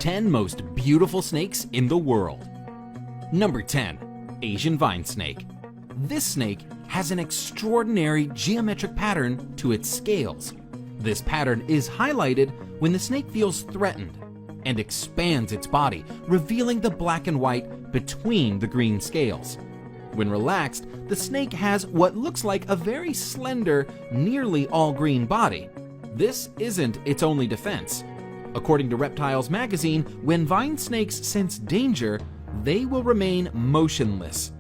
10 most beautiful snakes in the world. Number 10. Asian vine snake. This snake has an extraordinary geometric pattern to its scales. This pattern is highlighted when the snake feels threatened and expands its body, revealing the black and white between the green scales. When relaxed, the snake has what looks like a very slender, nearly all-green body. This isn't its only defense. According to Reptiles magazine, when vine snakes sense danger, they will remain motionless.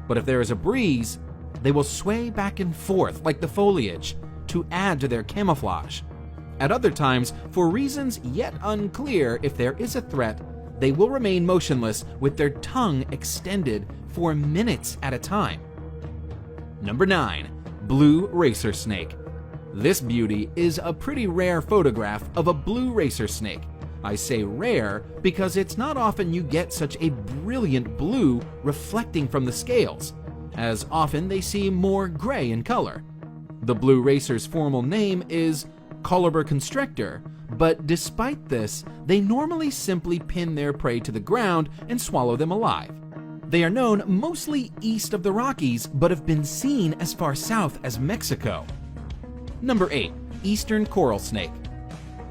But if there is a breeze, they will sway back and forth like the foliage to add to their camouflage. At other times, for reasons yet unclear if there is a threat, they will remain motionless with their tongue extended for minutes at a time. Number 9. Blue racer snake. This beauty is a pretty rare photograph of a blue racer snake. I say rare because it's not often you get such a brilliant blue reflecting from the scales, as often they seem more gray in color. The blue racer's formal name is Colobra constrictor, but despite this, they normally simply pin their prey to the ground and swallow them alive. They are known mostly east of the Rockies, but have been seen as far south as Mexico. Number 8. Eastern coral snake.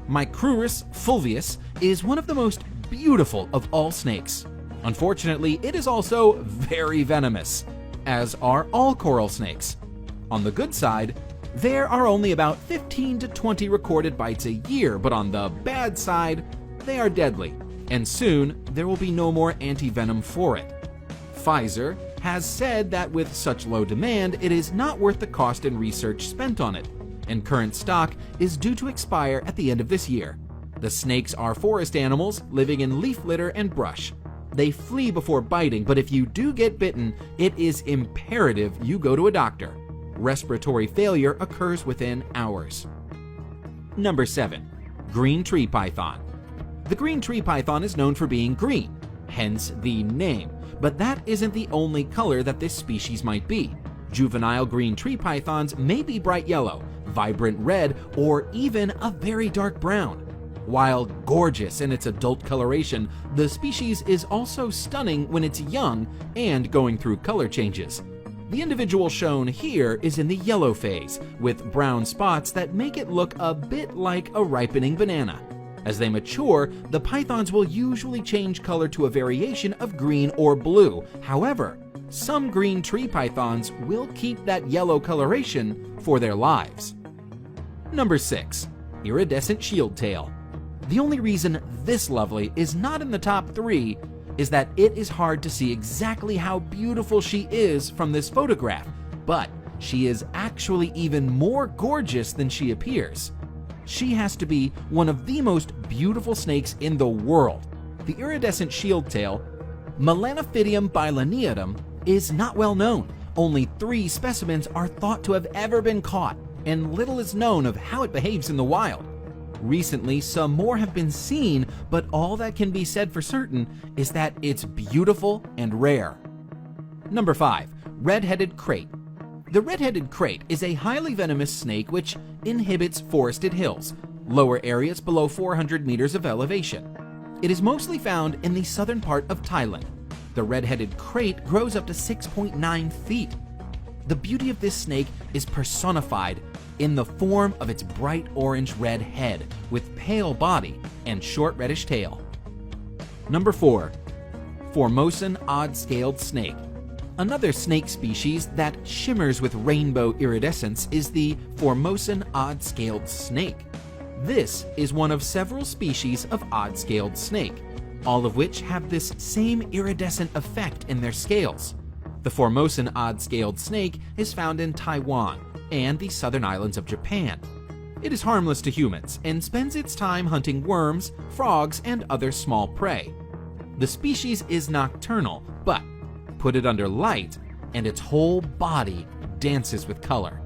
Micrurus fulvius is one of the most beautiful of all snakes. Unfortunately, it is also very venomous, as are all coral snakes. On the good side, there are only about 15 to 20 recorded bites a year, but on the bad side, they are deadly, and soon there will be no more anti-venom for it. Pfizer has said that with such low demand, it is not worth the cost and research spent on it, and current stock is due to expire at the end of this year. The snakes are forest animals living in leaf litter and brush. They flee before biting, but if you do get bitten, it is imperative you go to a doctor. Respiratory failure occurs within hours. Number 7. Green tree python. The green tree python is known for being green, hence the name, but that isn't the only color that this species might be. Juvenile green tree pythons may be bright yellow, vibrant red, or even a very dark brown. While gorgeous in its adult coloration, the species is also stunning when it's young and going through color changes. The individual shown here is in the yellow phase, with brown spots that make it look a bit like a ripening banana. As they mature, the pythons will usually change color to a variation of green or blue. However, some green tree pythons will keep that yellow coloration for their lives. Number 6. Iridescent shield tail. The only reason this lovely is not in the top 3 is that it is hard to see exactly how beautiful she is from this photograph, but she is actually even more gorgeous than she appears. She has to be one of the most beautiful snakes in the world. The iridescent shield tail, Melanophydium bilineatum, is not well known. Only 3 specimens are thought to have ever been caught, and little is known of how it behaves in the wild. Recently, some more have been seen, but all that can be said for certain is that it's beautiful and rare. Number 5. Red-headed krait. The red-headed krait is a highly venomous snake which inhabits forested hills, lower areas below 400 meters of elevation. It is mostly found in the southern part of Thailand. The red-headed krait grows up to 6.9 feet. The beauty of this snake is personified in the form of its bright orange-red head with pale body and short reddish tail. Number 4. Formosan odd-scaled snake. Another snake species that shimmers with rainbow iridescence is the Formosan odd-scaled snake. This is one of several species of odd-scaled snake, all of which have this same iridescent effect in their scales. The Formosan odd-scaled snake is found in Taiwan and the southern islands of Japan. It is harmless to humans and spends its time hunting worms, frogs, and other small prey. The species is nocturnal, but put it under light and its whole body dances with color.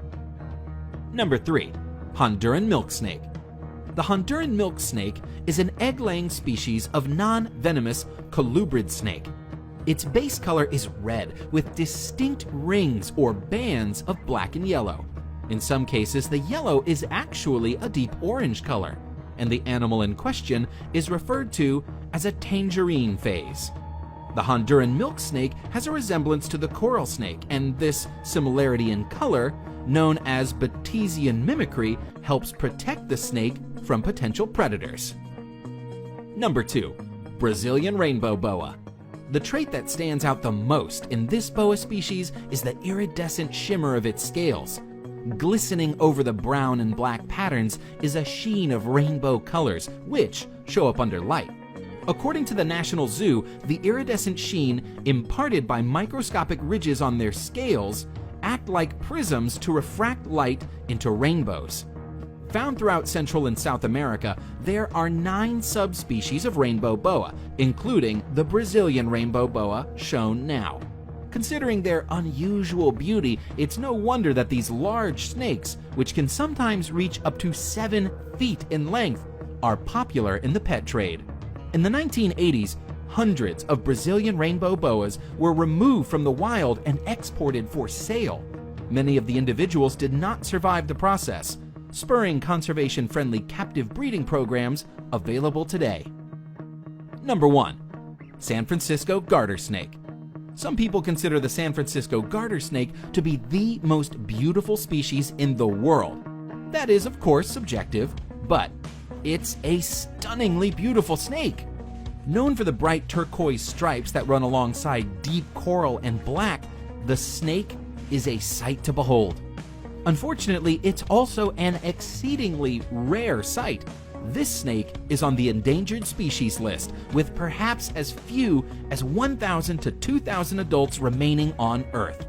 Number 3. Honduran milk snake. The Honduran milk snake is an egg-laying species of non-venomous colubrid snake. Its base color is red with distinct rings or bands of black and yellow. In some cases, the yellow is actually a deep orange color. and the animal in question is referred to as a tangerine phase. The Honduran milk snake has a resemblance to the coral snake, and this similarity in color, known as Batesian mimicry, helps protect the snake from potential predators. Number 2. Brazilian rainbow boa. The trait that stands out the most in this boa species is the iridescent shimmer of its scales. Glistening over the brown and black patterns is a sheen of rainbow colors, which show up under light. According to the National Zoo, the iridescent sheen imparted by microscopic ridges on their scales act like prisms to refract light into rainbows. Found throughout Central and South America, there are 9 subspecies of rainbow boa, including the Brazilian rainbow boa shown now. Considering their unusual beauty, it's no wonder that these large snakes, which can sometimes reach up to 7 feet in length, are popular in the pet trade. In the 1980s, hundreds of Brazilian rainbow boas were removed from the wild and exported for sale. Many of the individuals did not survive the process, spurring conservation-friendly captive breeding programs available today. Number 1. San Francisco garter snake. Some people consider the San Francisco garter snake to be the most beautiful species in the world. That is, of course, subjective, but it's a stunningly beautiful snake. Known for the bright turquoise stripes that run alongside deep coral and black, the snake is a sight to behold. Unfortunately, it's also an exceedingly rare sight. This snake is on the endangered species list, with perhaps as few as 1,000 to 2,000 adults remaining on Earth.